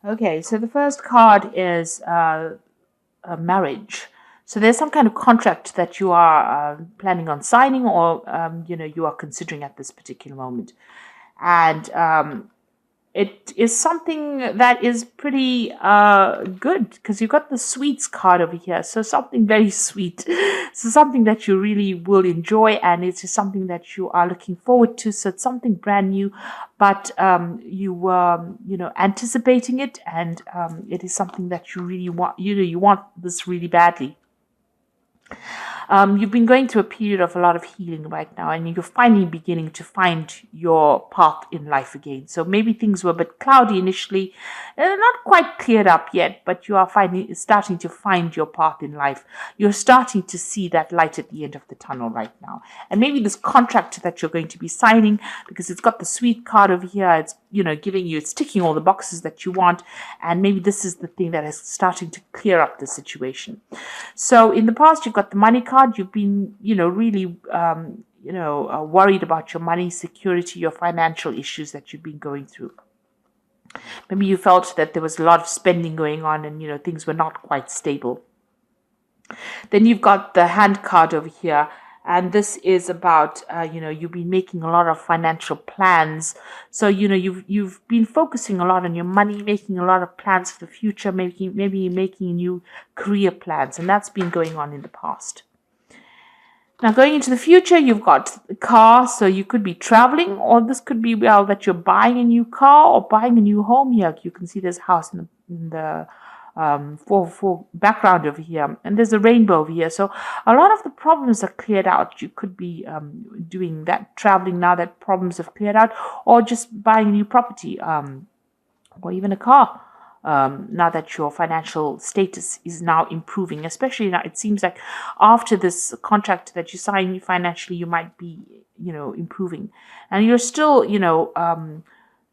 Okay, so the first card is a marriage. So there's some kind of contract that you are planning on signing, or you are considering at this particular moment, and it is something that is pretty good because you've got the sweets card over here. So something very sweet. So something that you really will enjoy, and it's just something that you are looking forward to. So it's something brand new, but you were, anticipating it, and it is something that you really want. You want this really badly. You've been going through a period of a lot of healing right now, and you're finally beginning to find your path in life again. So maybe things were a bit cloudy initially, not quite cleared up yet, but you are finally starting to find your path in life. You're starting to see that light at the end of the tunnel right now. And maybe this contract that you're going to be signing, because it's got the sweet card over here, it's it's ticking all the boxes that you want, and maybe this is the thing that is starting to clear up the situation. So in the past, you've got the money card. You've been, really, worried about your money security, your financial issues that you've been going through. Maybe you felt that there was a lot of spending going on, and, things were not quite stable. Then you've got the hand card over here. And this is about, you've been making a lot of financial plans. So, you've been focusing a lot on your money, making a lot of plans for the future, maybe making new career plans. And that's been going on in the past. Now, going into the future, you've got a car. So you could be traveling, or this could be, that you're buying a new car or buying a new home here. You can see there's a house in the for background over here, and there's a rainbow over here. So a lot of the problems are cleared out. You could be doing that, traveling now that problems have cleared out, or just buying a new property, or even a car. Now that your financial status is now improving, especially now, it seems like after this contract that you sign financially, you might be, improving, and you're still,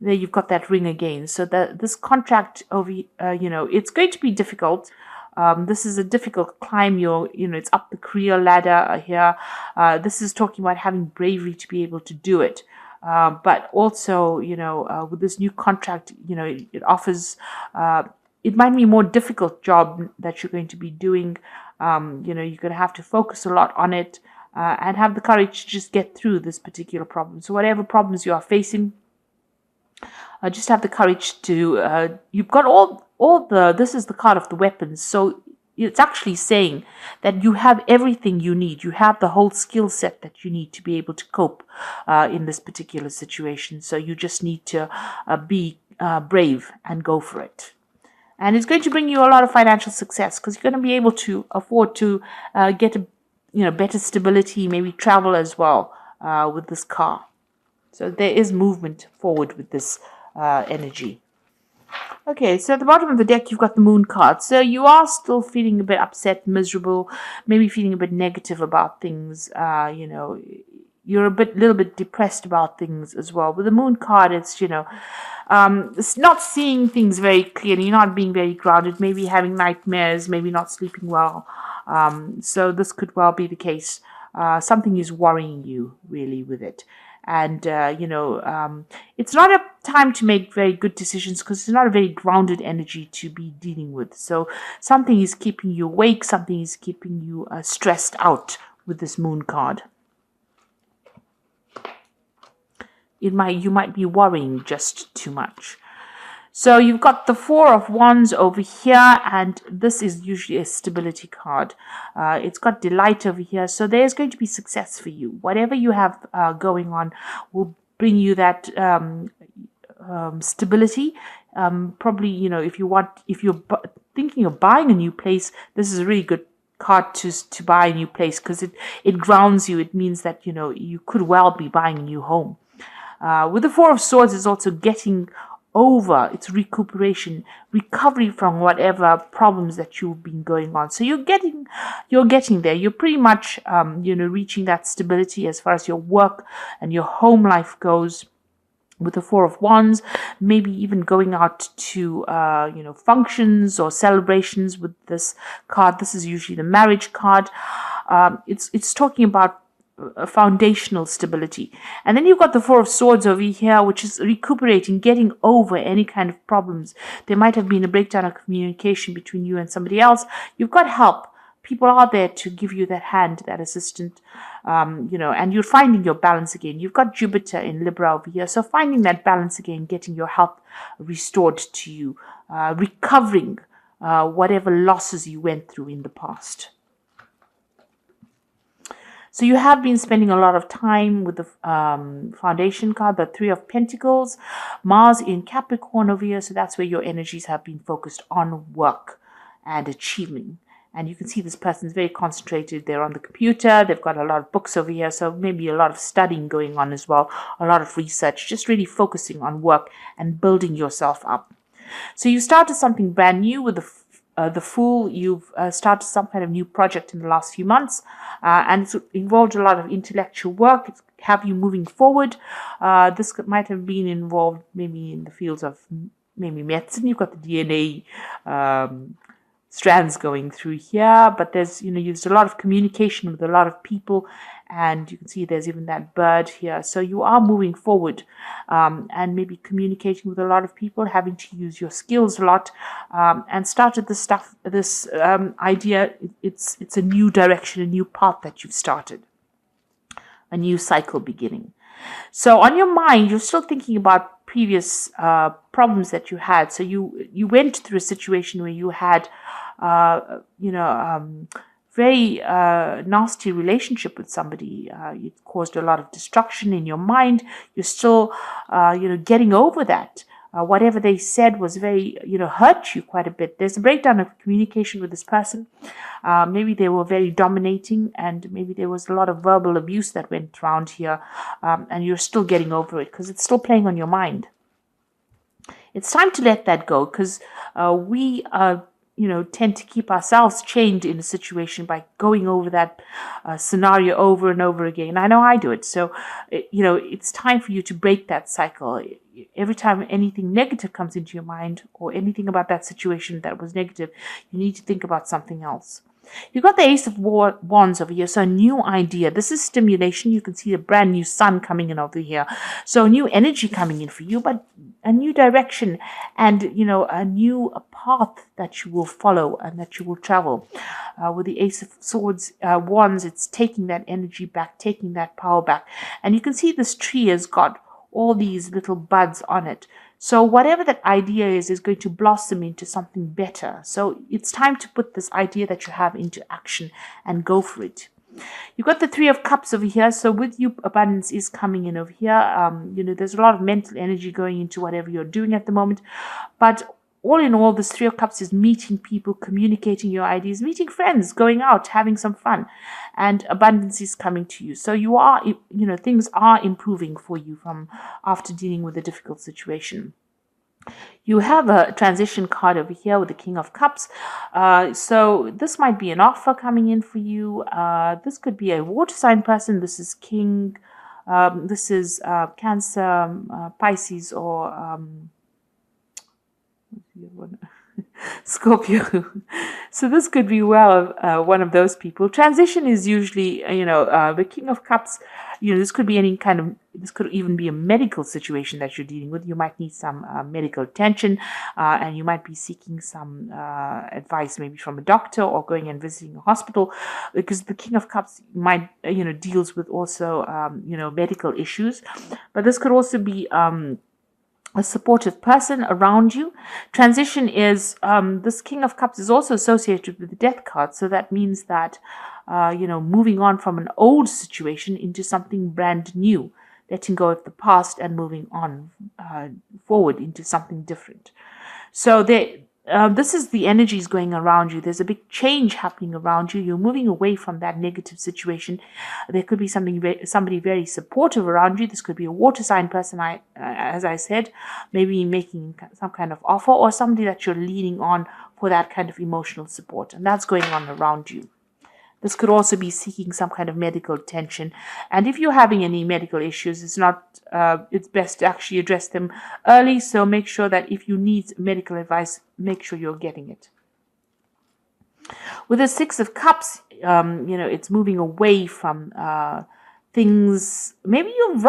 there you've got that ring again. So this contract over, it's going to be difficult. This is a difficult climb. It's up the career ladder here. This is talking about having bravery to be able to do it. But also, with this new contract, it offers, it might be a more difficult job that you're going to be doing. You're going to have to focus a lot on it, and have the courage to just get through this particular problem. So whatever problems you are facing, just have the courage to, you've got this is the card of the weapons. So it's actually saying that you have everything you need. You have the whole skill set that you need to be able to cope in this particular situation. So you just need to be brave and go for it. And it's going to bring you a lot of financial success, because you're going to be able to afford to get better stability, maybe travel as well with this car. So there is movement forward with this energy. Okay, so at the bottom of the deck, you've got the moon card. So you are still feeling a bit upset, miserable, maybe feeling a bit negative about things. You're little bit depressed about things as well. With the moon card, it's, it's not seeing things very clearly, not being very grounded, maybe having nightmares, maybe not sleeping well. So this could well be the case. Something is worrying you really with it. And, it's not a time to make very good decisions, because it's not a very grounded energy to be dealing with. So something is keeping you awake. Something is keeping you stressed out with this moon card. You might be worrying just too much. So you've got the Four of Wands over here, and this is usually a stability card. It's got delight over here, so there's going to be success for you. Whatever you have going on will bring you that stability. Probably, if you're thinking of buying a new place, this is a really good card to buy a new place, because it grounds you. It means that, you could well be buying a new home. With the Four of Swords, it's also getting over, it's recuperation, recovery from whatever problems that you've been going on. So you're getting there. You're pretty much reaching that stability as far as your work and your home life goes. With the Four of Wands, maybe even going out to functions or celebrations with this card. This is usually the marriage card. It's talking about a foundational stability. And then you've got the Four of Swords over here, which is recuperating, getting over any kind of problems. There might have been a breakdown of communication between you and somebody else. You've got help. People are there to give you that hand, that assistant, and you're finding your balance again. You've got Jupiter in Libra over here. So finding that balance again, getting your health restored to you, recovering whatever losses you went through in the past. So you have been spending a lot of time with the foundation card, the Three of Pentacles, Mars in Capricorn over here. So that's where your energies have been focused on work and achievement. And you can see this person is very concentrated. They're on the computer. They've got a lot of books over here. So maybe a lot of studying going on as well. A lot of research, just really focusing on work and building yourself up. So you started something brand new with the Fool. You've started some kind of new project in the last few months, and it's involved a lot of intellectual work. It's have you moving forward. This might have been involved maybe in the fields of maybe medicine. You've got the DNA strands going through here, but there's there's a lot of communication with a lot of people, and you can see there's even that bird here. So you are moving forward, and maybe communicating with a lot of people, having to use your skills a lot, and started this idea. It's a new direction, a new path that you've started, a new cycle beginning. So on your mind, you're still thinking about previous problems that you had. So you went through a situation where you had very nasty relationship with somebody. It caused a lot of destruction in your mind. You're still getting over that. Whatever they said was very hurt you quite a bit. There's a breakdown of communication with this person. Maybe they were very dominating, and maybe there was a lot of verbal abuse that went around here, and you're still getting over it because it's still playing on your mind. It's time to let that go, because we tend to keep ourselves chained in a situation by going over that scenario over and over again. I know I do it. So, it's time for you to break that cycle. Every time anything negative comes into your mind, or anything about that situation that was negative, you need to think about something else. You've got the Ace of Wands over here, so a new idea. This is stimulation. You can see a brand new sun coming in over here. So new energy coming in for you, but a new direction and, a new path that you will follow and that you will travel. With the Ace of Swords, Wands, it's taking that energy back, taking that power back. And you can see this tree has got all these little buds on it. So whatever that idea is going to blossom into something better. So it's time to put this idea that you have into action and go for it. You've got the Three of Cups over here. So with you, abundance is coming in over here. There's a lot of mental energy going into whatever you're doing at the moment. But all in all, this Three of Cups is meeting people, communicating your ideas, meeting friends, going out, having some fun, and abundance is coming to you. So you are, things are improving for you from after dealing with a difficult situation. You have a transition card over here with the King of Cups. So this might be an offer coming in for you. This could be a water sign person. This is King. This is Cancer, Pisces, or Scorpio. So this could be one of those people. Transition is usually, the King of Cups. This could be this could even be a medical situation that you're dealing with. You might need some medical attention, and you might be seeking some advice, maybe from a doctor, or going and visiting a hospital, because the King of Cups might, deals with also, medical issues. But this could also be a supportive person around you. Transition is, this King of Cups is also associated with the Death card. So that means that, moving on from an old situation into something brand new, letting go of the past and moving on forward into something different. So this is the energies going around you. There's a big change happening around you. You're moving away from that negative situation. There could be somebody very supportive around you. This could be a water sign person, as I said, maybe making some kind of offer, or somebody that you're leaning on for that kind of emotional support. And that's going on around you. This could also be seeking some kind of medical attention. And if you're having any medical issues, it's best to actually address them early. So make sure that if you need medical advice, make sure you're getting it. With the Six of Cups, it's moving away from things. Maybe you've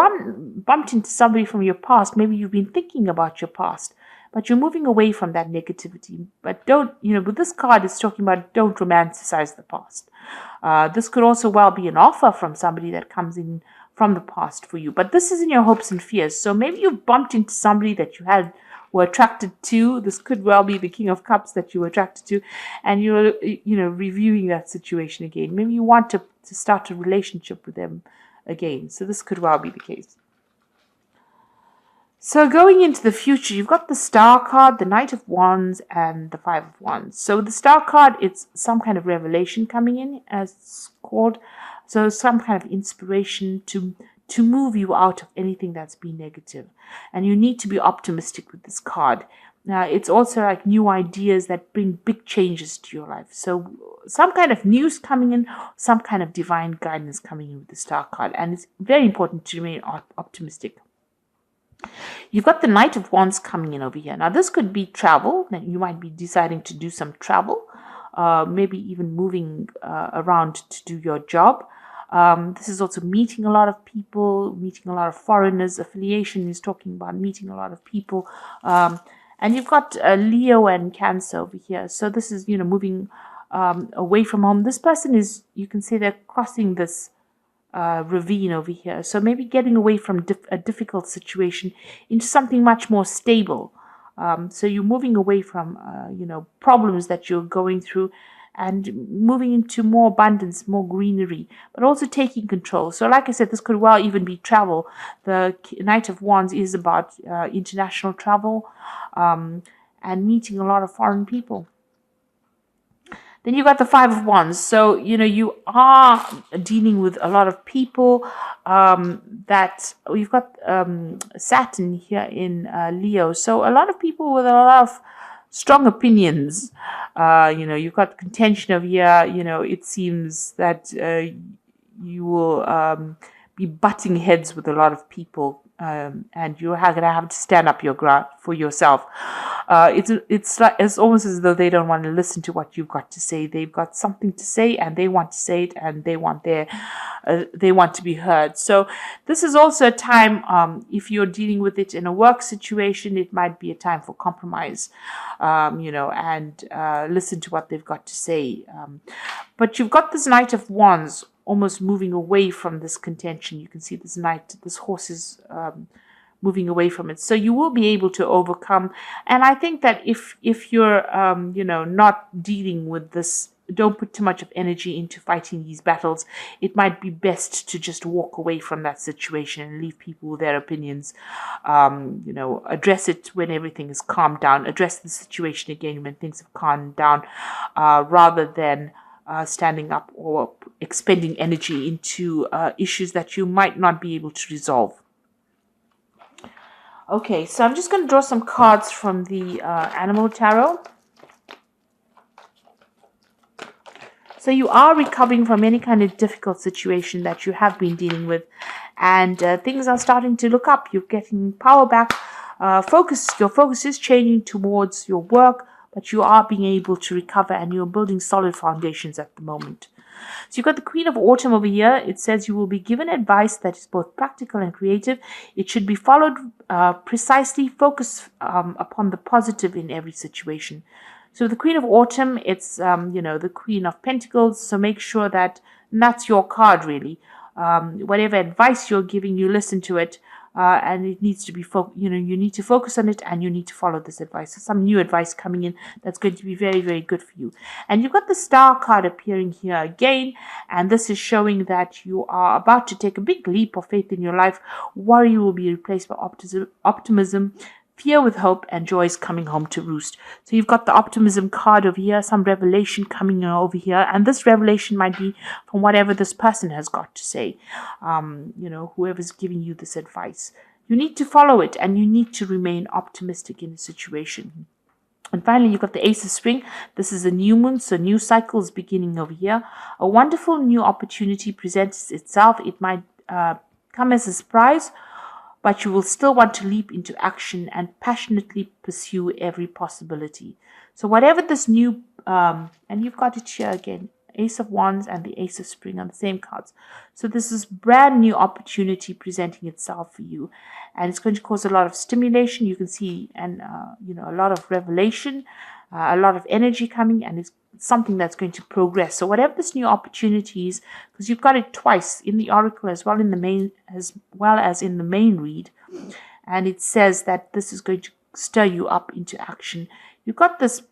bumped into somebody from your past. Maybe you've been thinking about your past, but you're moving away from that negativity. But don't, with this card, it's talking about don't romanticize the past. This could also well be an offer from somebody that comes in from the past for you, but this is in your hopes and fears. So maybe you've bumped into somebody that you were attracted to. This could well be the King of Cups that you were attracted to, and you're reviewing that situation again. Maybe you want to start a relationship with them again. So this could well be the case. So going into the future, you've got the Star card, the Knight of Wands, and the Five of Wands. So the Star card, it's some kind of revelation coming in, as it's called. So some kind of inspiration to move you out of anything that's been negative. And you need to be optimistic with this card. Now, it's also like new ideas that bring big changes to your life. So some kind of news coming in, some kind of divine guidance coming in with the Star card. And it's very important to remain optimistic. You've got the Knight of Wands coming in over here. Now, this could be travel. You might be deciding to do some travel, maybe even moving around to do your job. This is also meeting a lot of people, meeting a lot of foreigners. Affiliation is talking about meeting a lot of people. And you've got Leo and Cancer over here. So this is, moving away from home. This person is, you can say they're crossing this ravine over here. So maybe getting away from a difficult situation into something much more stable. So you're moving away from, problems that you're going through and moving into more abundance, more greenery, but also taking control. So like I said, this could well even be travel. The Knight of Wands is about international travel and meeting a lot of foreign people. Then you've got the Five of Wands. So, you are dealing with a lot of people that you've got Saturn here in Leo. So a lot of people with a lot of strong opinions. You've got contention over here. It seems that you will be butting heads with a lot of people. And you're going to have to stand up your ground for yourself. It's almost as though they don't want to listen to what you've got to say. They've got something to say, and they want to say it, and they want to be heard. So this is also a time, if you're dealing with it in a work situation, it might be a time for compromise, and listen to what they've got to say. But you've got this Knight of Wands almost moving away from this contention. You can see this horse is moving away from it. So you will be able to overcome. And I think that if you're, not dealing with this, don't put too much of energy into fighting these battles. It might be best to just walk away from that situation and leave people with their opinions. Address it when everything is calmed down. Address the situation again when things have calmed down, rather than standing up or expending energy into issues that you might not be able to resolve. Okay, so I'm just going to draw some cards from the Animal Tarot. So you are recovering from any kind of difficult situation that you have been dealing with, and things are starting to look up. You're getting power back. Your focus is changing towards your work, but you are being able to recover, and you're building solid foundations at the moment. So you've got the Queen of Autumn over here. It says you will be given advice that is both practical and creative. It should be followed precisely. Focus upon the positive in every situation. So the Queen of Autumn, it's, the Queen of Pentacles. So make sure that's your card, really. Whatever advice you're giving, you listen to it. And it needs to be, you need to focus on it, and you need to follow this advice. So some new advice coming in that's going to be very, very good for you. And you've got the Star card appearing here again, and this is showing that you are about to take a big leap of faith in your life. Worry will be replaced by optimism. Fear with hope, and joy is coming home to roost. So you've got the optimism card over here, some revelation coming over here, and this revelation might be from whatever this person has got to say. Whoever's giving you this advice, you need to follow it, and you need to remain optimistic in the situation. And finally, you've got the Ace of Spring. This is a new moon, so new cycle is beginning over here. A wonderful new opportunity presents itself. It might come as a surprise, but you will still want to leap into action and passionately pursue every possibility. So whatever this new, and you've got it here again, Ace of Wands and the Ace of Spring on the same cards. So this is brand new opportunity presenting itself for you, and it's going to cause a lot of stimulation. You can see, and a lot of revelation, a lot of energy coming, and it's something that's going to progress. So whatever this new opportunity is, because you've got it twice in the oracle as well in the main read, and it says that this is going to stir you up into action. You've got this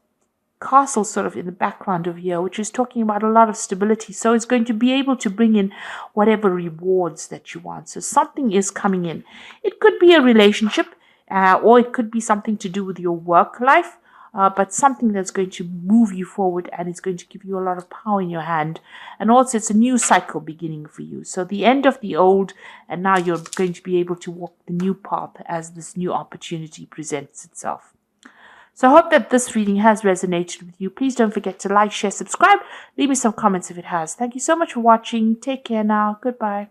castle sort of in the background of here, which is talking about a lot of stability. So it's going to be able to bring in whatever rewards that you want. So something is coming in. It could be a relationship, or it could be something to do with your work life, but something that's going to move you forward, and it's going to give you a lot of power in your hand. And also it's a new cycle beginning for you. So the end of the old, and now you're going to be able to walk the new path as this new opportunity presents itself. So I hope that this reading has resonated with you. Please don't forget to like, share, subscribe. Leave me some comments if it has. Thank you so much for watching. Take care now. Goodbye.